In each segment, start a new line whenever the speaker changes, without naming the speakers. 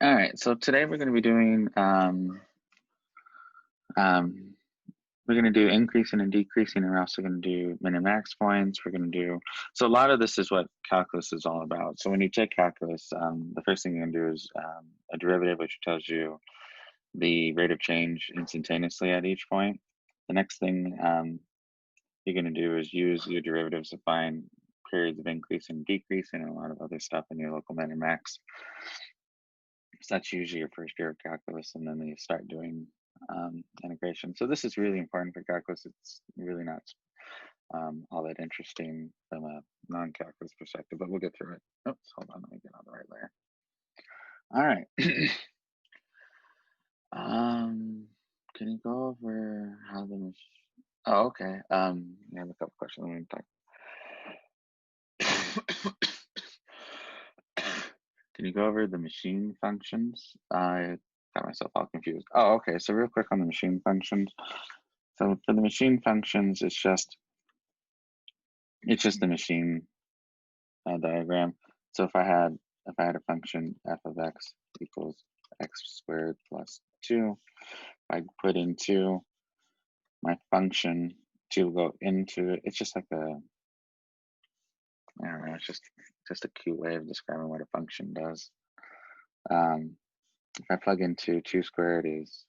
All right, so today we're going to be doing um, we're going to do increasing and decreasing, and we're also going to do min and max points. We're going to do so a lot of this is what calculus is all about. So when you take calculus, the first thing you're going to do is a derivative, which tells you the rate of change instantaneously at each point. The next thing you're going to do is use your derivatives to find periods of increasing and decreasing, and a lot of other stuff in your local min and max. So that's usually your first year of calculus, and then you start doing integration. So this is really important for calculus. It's really not all that interesting from a non-calculus perspective, but we'll get through it. Oops, hold on, let me get on the right layer. All right. Can you go over how the Oh, okay. I have a couple questions. Let me talk. Can you go over the machine functions? I got myself all confused. Oh, okay. So real quick on the machine functions. So for the machine functions, it's just the machine diagram. So if I had a function f of x equals x squared plus 2, I put into my function to go into it. It's just like I don't know, it's just a cute way of describing what a function does. If I plug into 2 squared is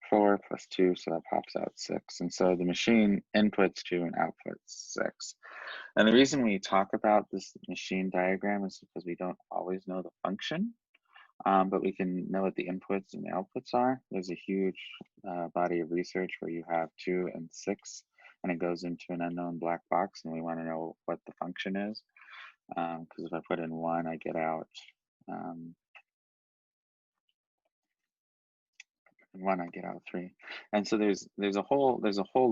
4 plus 2, so that pops out 6. And so the machine inputs 2 and outputs 6. And the reason we talk about this machine diagram is because we don't always know the function, but we can know what the inputs and the outputs are. There's a huge body of research where you have 2 and 6, and it goes into an unknown black box, and we want to know what the function is. Because if I put in 1, I get out 1, I get out 3. And so there's a whole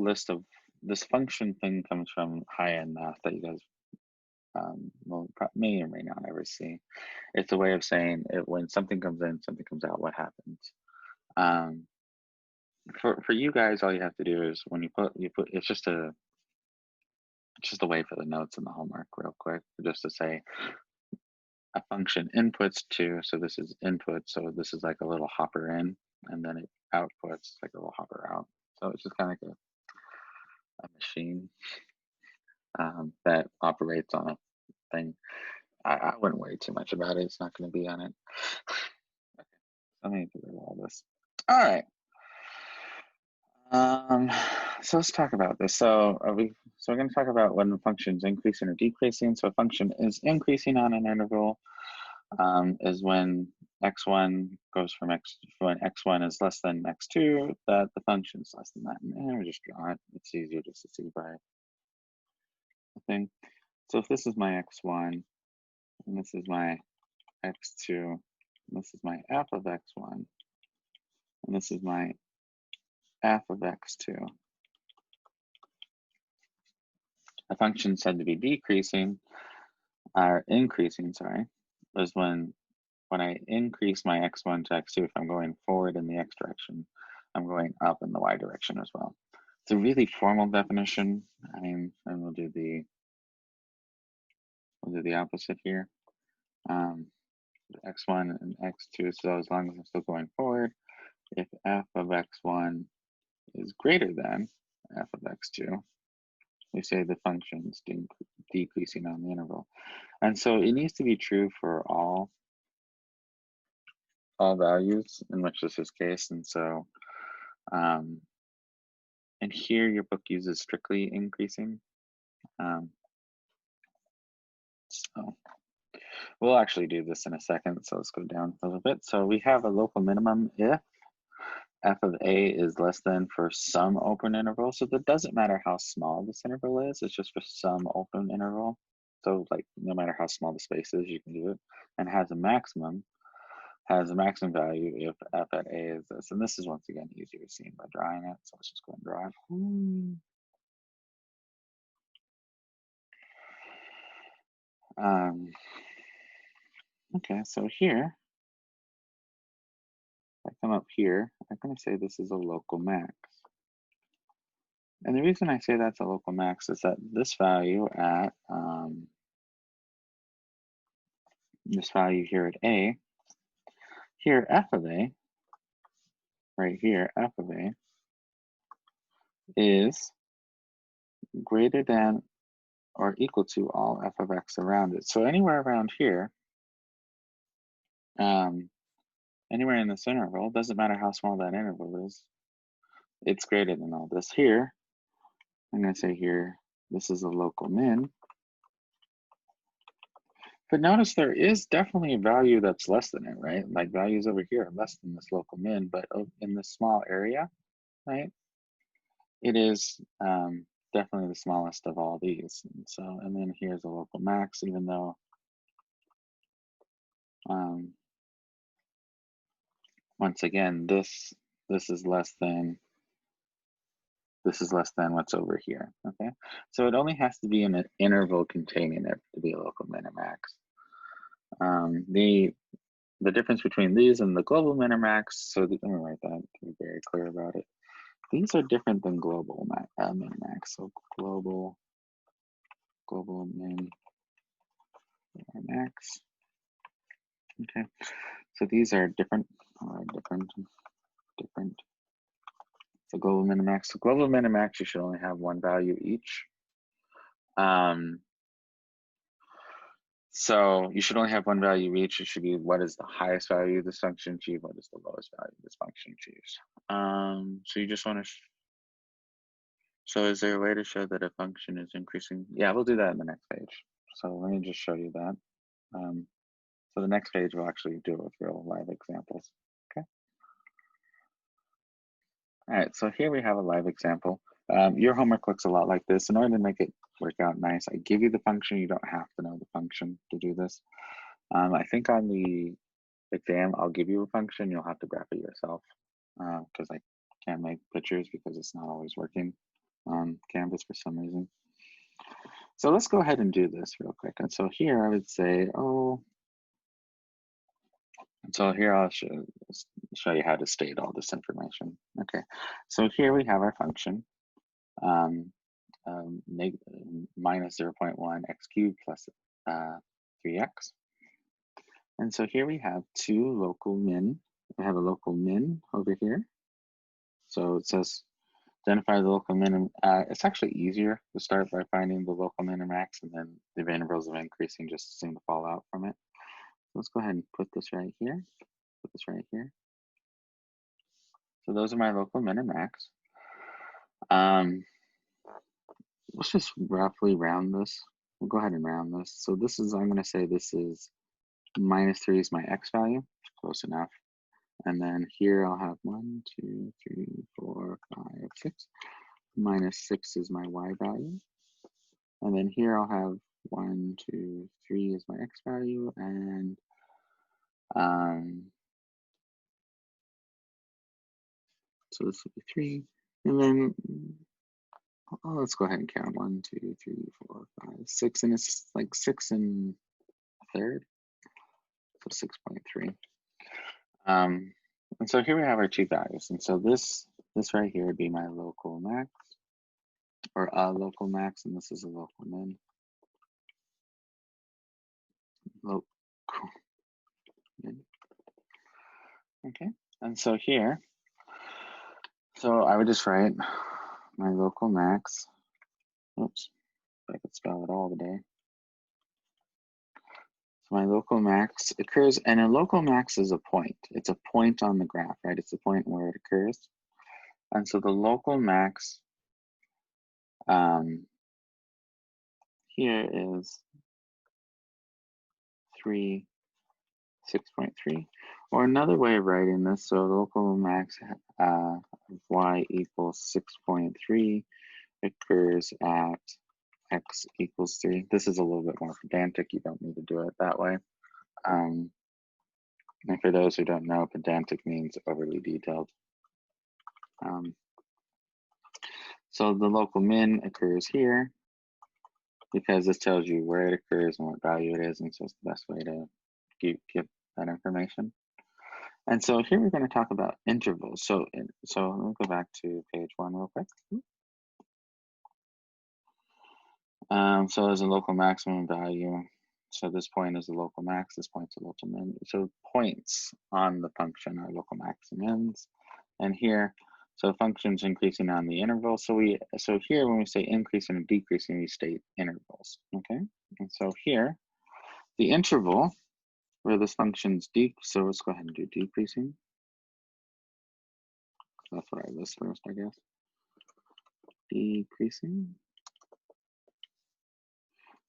list of this function thing comes from high-end math that you guys may or may not ever see. It's a way of saying when something comes in, something comes out, what happens. For you guys, all you have to do is when you put it's just a way for the notes and the homework real quick, just to say a function inputs 2, so this is input, so this is like a little hopper in, and then it outputs like a little hopper out. So it's just kind of like a machine that operates on a thing. I wouldn't worry too much about it. It's not going to be on it. Okay, let me get rid of all this. All right. So let's talk about this. So we're going to talk about when the function is increasing or decreasing. So a function is increasing on an interval is when x1 goes from when x1 is less than x2, that the function is less than that. And we just draw it. It's easier just to see by the thing. So if this is my x1, and this is my x2, and this is my f of x1, and this is my f of x2, a function said to be decreasing, or increasing, sorry, is when I increase my x1 to x2, if I'm going forward in the x direction, I'm going up in the y direction as well. It's a really formal definition. I mean, and we'll do the opposite here. X1 and x2, so as long as I'm still going forward, if f of x1 is greater than f of x2, we say the function's decreasing on the interval. And so it needs to be true for all values in which this is case. And so, and here your book uses strictly increasing. So we'll actually do this in a second. So let's go down a little bit. So we have a local minimum if f of a is less than for some open interval. So that doesn't matter how small this interval is, it's just for some open interval. So like no matter how small the space is, you can do it, and has a maximum value if f at a is this. And this is once again easier seen by drawing it. So let's just go and draw it. Okay, so here, if I come up here, I'm going to say this is a local max. And the reason I say that's a local max is that this value at this value here at A here, f of a, right here, f of a is greater than or equal to all f of x around it. So anywhere around here, anywhere in this interval, doesn't matter how small that interval is, it's greater than all this. Here, I'm going to say here, this is a local min. But notice there is definitely a value that's less than it, right? Like values over here are less than this local min, but in this small area, right? It is definitely the smallest of all these. And so, and then here's a local max, even though once again, this is less than what's over here, okay? So it only has to be in an interval containing it to be a local min or max. The difference between these and the global min or max, so let me write that to be very clear about it. These are different than global min or max. So global min or max. Okay, so these are different. So global min and max. So global min and max, you should only have one value each. So you should only have one value each. It should be what is the highest value this function achieve, what is the lowest value this function achieves. So you just want to. So is there a way to show that a function is increasing? Yeah, we'll do that in the next page. So let me just show you that. So the next page will actually do it with real live examples. Okay. All right, so here we have a live example. Your homework looks a lot like this. In order to make it work out nice, I give you the function. You don't have to know the function to do this. I think on the exam, I'll give you a function. You'll have to graph it yourself because I can't make pictures because it's not always working on Canvas for some reason. So let's go ahead and do this real quick. And so here I would say, so here I'll show you how to state all this information. Okay, so here we have our function, minus 0.1 x cubed plus 3x. And so here we have two local min. We have a local min over here. So it says identify the local min. It's actually easier to start by finding the local min or max, and then the intervals of increasing just seem to fall out from it. So let's go ahead and put this right here. Put this right here. So those are my local min or max. Let's just roughly round this. We'll go ahead and round this. So this is, I'm going to say this is -3 is my x value. Close enough. And then here I'll have 1, 2, 3, 4, 5, 6. -6 is my y value. And then here I'll have 1, 2, 3 is my x value. And so this will be 3. And then let's go ahead and count 1, 2, 3, 4, 5, 6. And it's like 6 and a third. So 6.3. And so here we have our two values. And so this right here would be my local max, or a local max, and this is a local min. Local min. Okay, and so here, so I would just write my local max. Oops, if I could spell it all today. So my local max occurs, and a local max is a point. It's a point on the graph, right? It's the point where it occurs. And so the local max here is 6.3. Or another way of writing this, so local max of y equals 6.3 occurs at x equals 3. This is a little bit more pedantic. You don't need to do it that way. And for those who don't know, pedantic means overly detailed. So the local min occurs here because this tells you where it occurs and what value it is, and so it's the best way to give that information. And so here we're going to talk about intervals. So let me go back to page 1 real quick. So there's a local maximum value. So this point is the local max, this point's the local min. So points on the function are local max and mins. And here, so function's increasing on the interval. So here when we say increasing and decreasing, we state intervals, okay? And so here, the interval where this function's so let's go ahead and do decreasing. That's what I list first, I guess. Decreasing.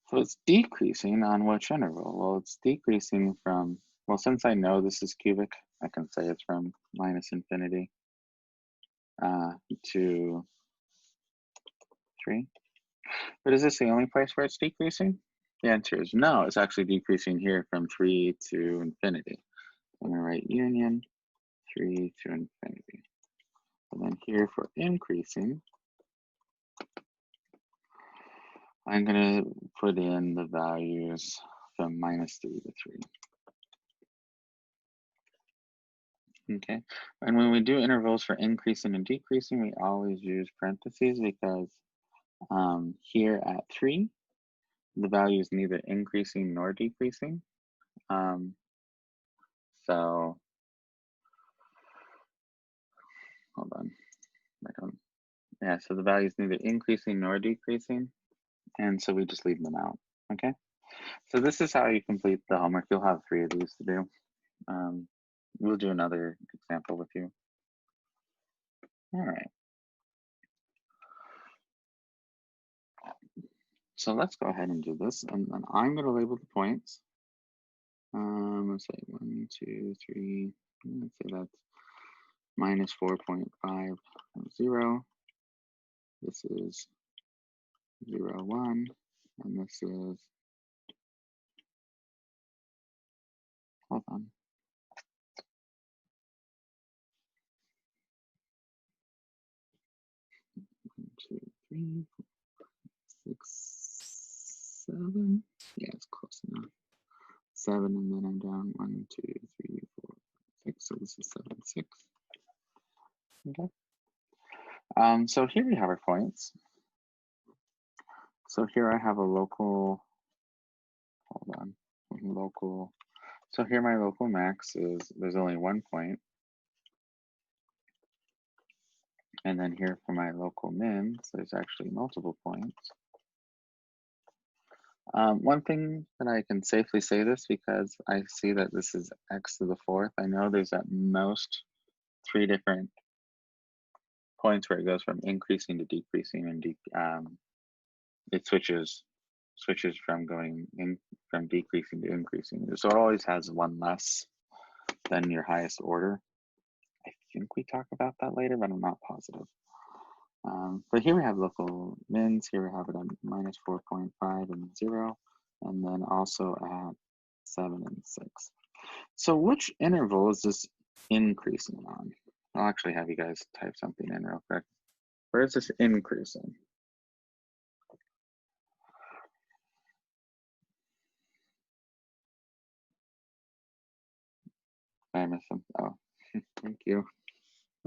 So it's decreasing on which interval? Well, it's decreasing from, well, since I know this is cubic, I can say it's from minus infinity to 3. But is this the only place where it's decreasing? The answer is no, it's actually decreasing here from 3 to infinity. I'm gonna write union 3 to infinity. And then here for increasing, I'm gonna put in the values from minus 3 to 3. Okay, and when we do intervals for increasing and decreasing, we always use parentheses because here at 3, the value is neither increasing nor decreasing. So, hold on, yeah, so the value is neither increasing nor decreasing, and so we just leave them out, okay? So this is how you complete the homework. You'll have 3 of these to do. We'll do another example with you. All right. So let's go ahead and do this, and I'm going to label the points. Let's say 1, 2, 3. Let's say that's minus 4.50. This is 0, 1, and this is, hold on. 1, 2, 3, 4, 5, 6, 7. Yeah, it's close enough. 7, and then I'm down 1, 2, 3, 4, 5, 6. So this is 7, 6. Okay. So here we have our points. So here I have a local, hold on, local. So here my local max is, there's only 1 point. And then here for my local min, there's actually multiple points. One thing that I can safely say this because I see that this is x to the 4th. I know there's at most 3 different points where it goes from increasing to decreasing, and it switches from from decreasing to increasing. So it always has 1 less than your highest order. I think we talk about that later, but I'm not positive. But here we have local mins. Here we have it at minus 4.5 and 0, and then also at 7 and 6. So which interval is this increasing on? I'll actually have you guys type something in real quick. Where is this increasing? I missed them. Oh, thank you.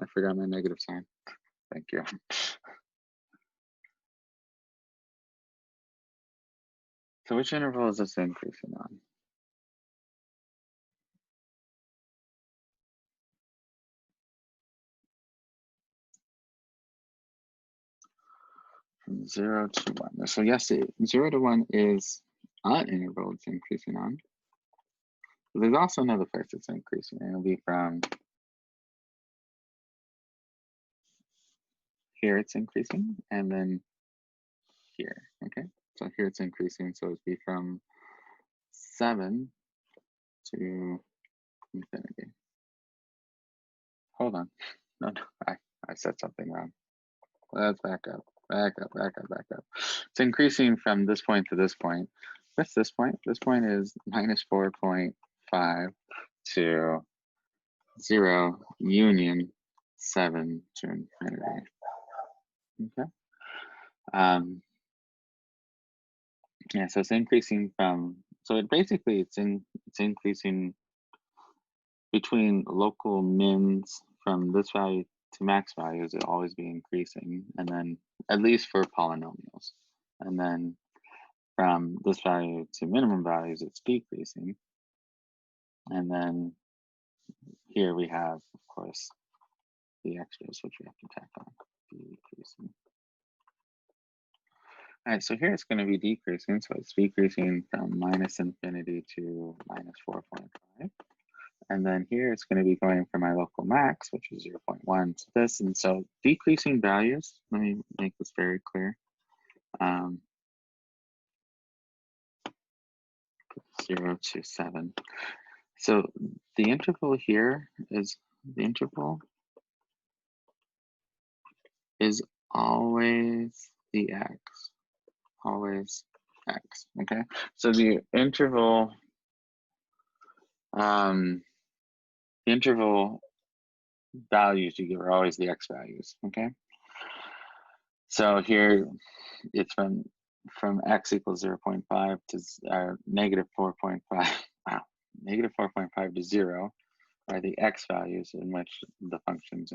I forgot my negative sign. Thank you. So which interval is this increasing on? From 0 to 1. So yes, 0 to 1 is an interval it's increasing on. But there's also another place it's increasing. It'll be from here it's increasing, and then here, okay? So here it's increasing, so it'd be from 7 to infinity. Hold on, no, I said something wrong. Let's back up. It's increasing from this point to this point. What's this point? This point is minus 4.5 to 0 union 7 to infinity. Okay. Yeah, so it's increasing from, so it basically it's increasing between local mins from this value to max values. It'll always be increasing, and then at least for polynomials, and then from this value to minimum values, it's decreasing. And then here we have, of course, the extras, which we have to tack on, decreasing. All right, so here it's going to be decreasing. So it's decreasing from minus infinity to minus 4.5. And then here it's going to be going from my local max, which is 0.1 to this. And so decreasing values, let me make this very clear. 0 to 7. So the interval here is, the interval is always the x, always x, okay? So the interval values you give are always the x values, okay? So here it's from x equals 0.5 to negative 4.5, wow, negative 4.5 to 0 are the x values in which the function's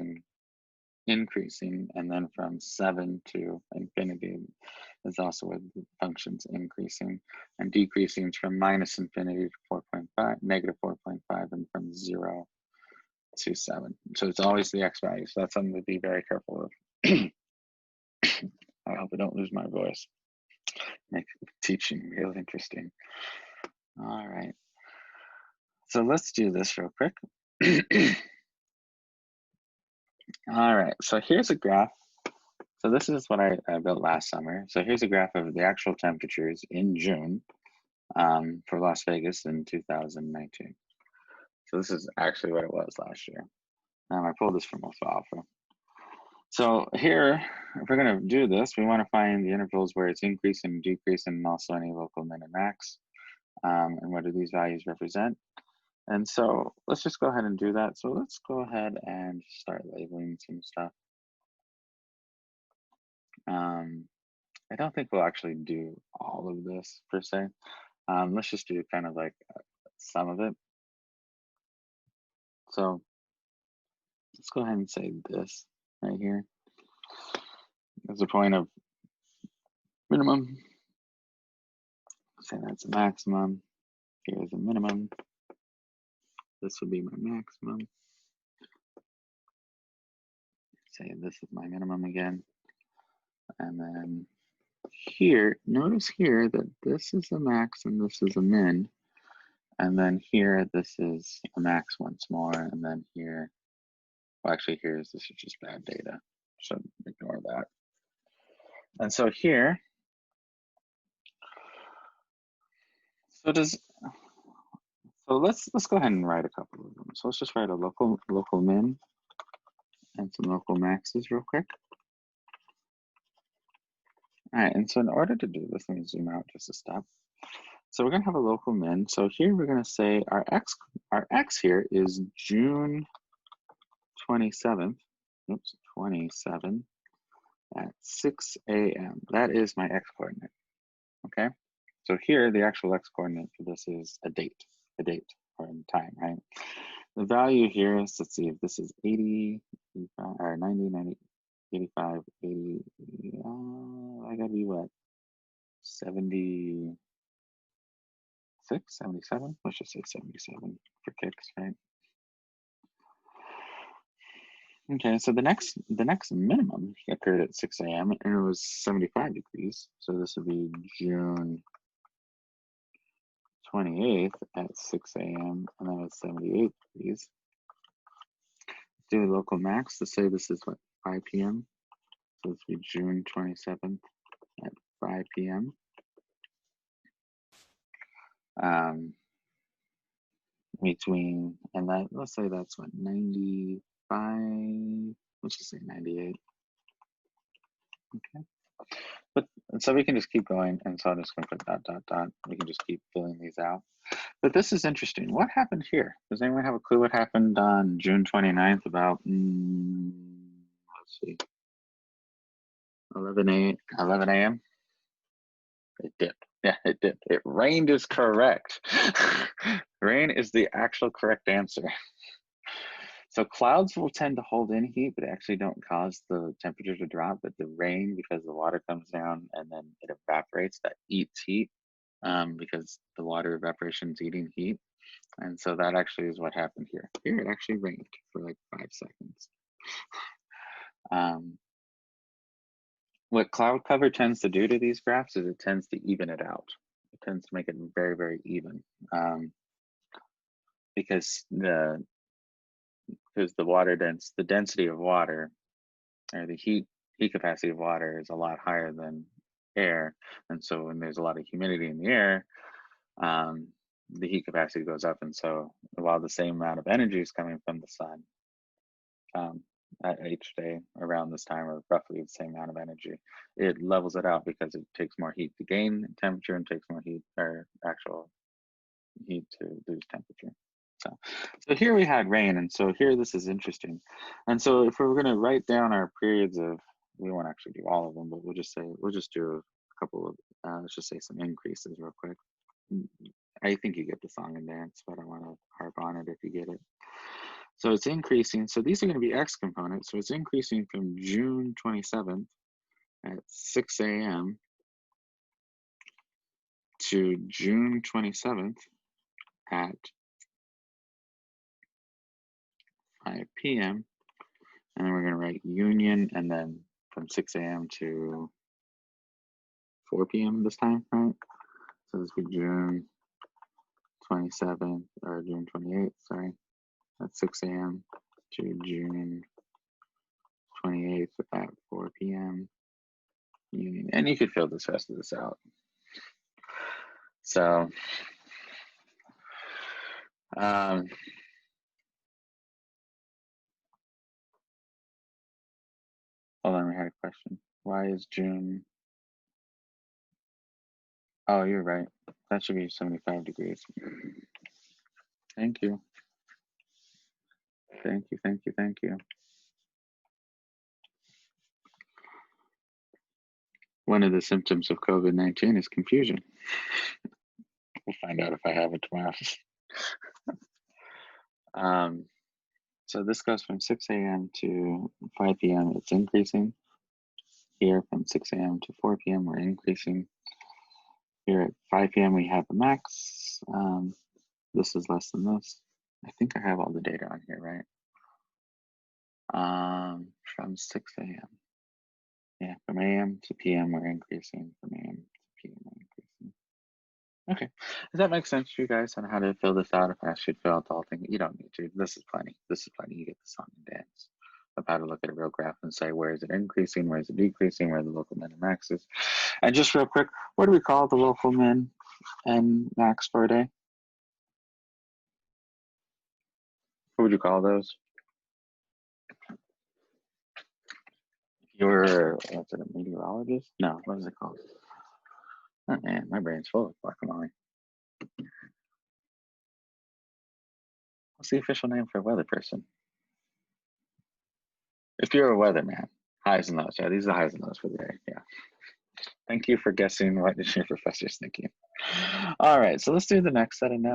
increasing, and then from 7 to infinity is also where the function's increasing, and decreasing from minus infinity to 4.5, negative 4.5, and from 0 to 7. So it's always the x value. So that's something to be very careful of. I hope I don't lose my voice. Make teaching real interesting. All right. So let's do this real quick. All right. So here's a graph. So this is what I built last summer. So here's a graph of the actual temperatures in June for Las Vegas in 2019. So this is actually what it was last year. I pulled this from alfalfa. So here, if we're going to do this, we want to find the intervals where it's increasing and decreasing, and also any local min and max. And what do these values represent? And so let's just go ahead and do that. So let's go ahead and start labeling some stuff. I don't think we'll actually do all of this per se. Let's just do kind of like some of it. So let's go ahead and say this right here. As a point of minimum, say that's a maximum. Here's a minimum. This would be my maximum. Say this is my minimum again. And then here, notice here that this is a max and this is a min. And then here, this is a max once more. And then here, well, actually this is just bad data. So ignore that. And so here, so let's go ahead and write a couple of them. So let's just write a local min and some local maxes real quick. All right, and so in order to do this, let me zoom out just a step. So we're gonna have a local min. So here we're gonna say our x here is June 27th, 27 at 6 a.m. That is my x coordinate, okay? So here, the actual x coordinate for this is a date or time, right? The value here is, let's see if this is 80, 85, or 90, 90, 85, 80, I gotta be what? 76, 77? Let's just say 77 for kicks, right? Okay, so the next minimum occurred at 6 a.m. and it was 75 degrees. So this would be June 28th at 6 a.m. and that was 78 degrees. Do the local max to say this is what, 5 p.m. So this would be June 27th at 5 p.m. Between, and that, let's say that's what, 95, let's just say 98. Okay. But so we can just keep going, and so I'm just going to put ... We can just keep filling these out. But this is interesting. What happened here? Does anyone have a clue what happened on June 29th about, let's see, 11 a.m.? It dipped. Yeah, it dipped. It rained is correct. Rain is the actual correct answer. So clouds will tend to hold in heat, but actually don't cause the temperature to drop. But the rain, because the water comes down and then it evaporates, that eats heat, because the water evaporation is eating heat. And so that actually is what happened here. Here it actually rained for like 5 seconds. Um, what cloud cover tends to do to these graphs is it tends to even it out. It tends to make it very, very even, because the the density of water, or the heat capacity of water, is a lot higher than air. And so when there's a lot of humidity in the air, the heat capacity goes up. And so while the same amount of energy is coming from the sun, at each day around this time, or roughly the same amount of energy, it levels it out because it takes more heat to gain temperature and takes more heat, or actual heat, to lose temperature. So here we had rain, and so here this is interesting. And so if we're going to write down our periods of, we won't actually do all of them, but we'll just do a couple of, let's just say some increases real quick. I think you get the song and dance, but I want to harp on it if you get it. So it's increasing. So these are going to be X components. So it's increasing from June 27th at 6 a.m. to June 27th at 5 p.m. And then we're going to write union, and then from 6 a.m. to 4 p.m. this time, right? So this would be June 27th, or June 28th, sorry, at 6 a.m. to June 28th at 4 p.m. union. And you could fill this rest of this out. So, hold on, we had a question. Why is June? Oh, you're right. That should be 75 degrees. Thank you. Thank you, thank you, thank you. One of the symptoms of COVID-19 is confusion. We'll find out if I have it tomorrow. So this goes from 6 a.m. to 5 p.m. It's increasing. Here from 6 a.m. to 4 p.m. we're increasing. Here at 5 p.m. we have a max. This is less than this. I think I have all the data on here, right? From 6 a.m. Yeah, from a.m. to p.m. we're increasing. From a.m. to p.m. we're increasing. Okay, does that make sense to you guys on how to fill this out? If I ask you to fill out the whole thing, you don't need to. This is plenty. This is plenty. You get the song and dance of how to look at a real graph and say, where is it increasing? Where is it decreasing? Where are the local min and maxes? And just real quick, what do we call the local min and max for a day? What would you call those? You're, what's it, a meteorologist? No, what is it called? Oh man, my brain's full of guacamole. What's the official name for a weather person? If you're a weatherman, highs and lows. Yeah, these are the highs and lows for the day. Yeah. Thank you for guessing what is your professor's thinking. All right, so let's do the next set of notes.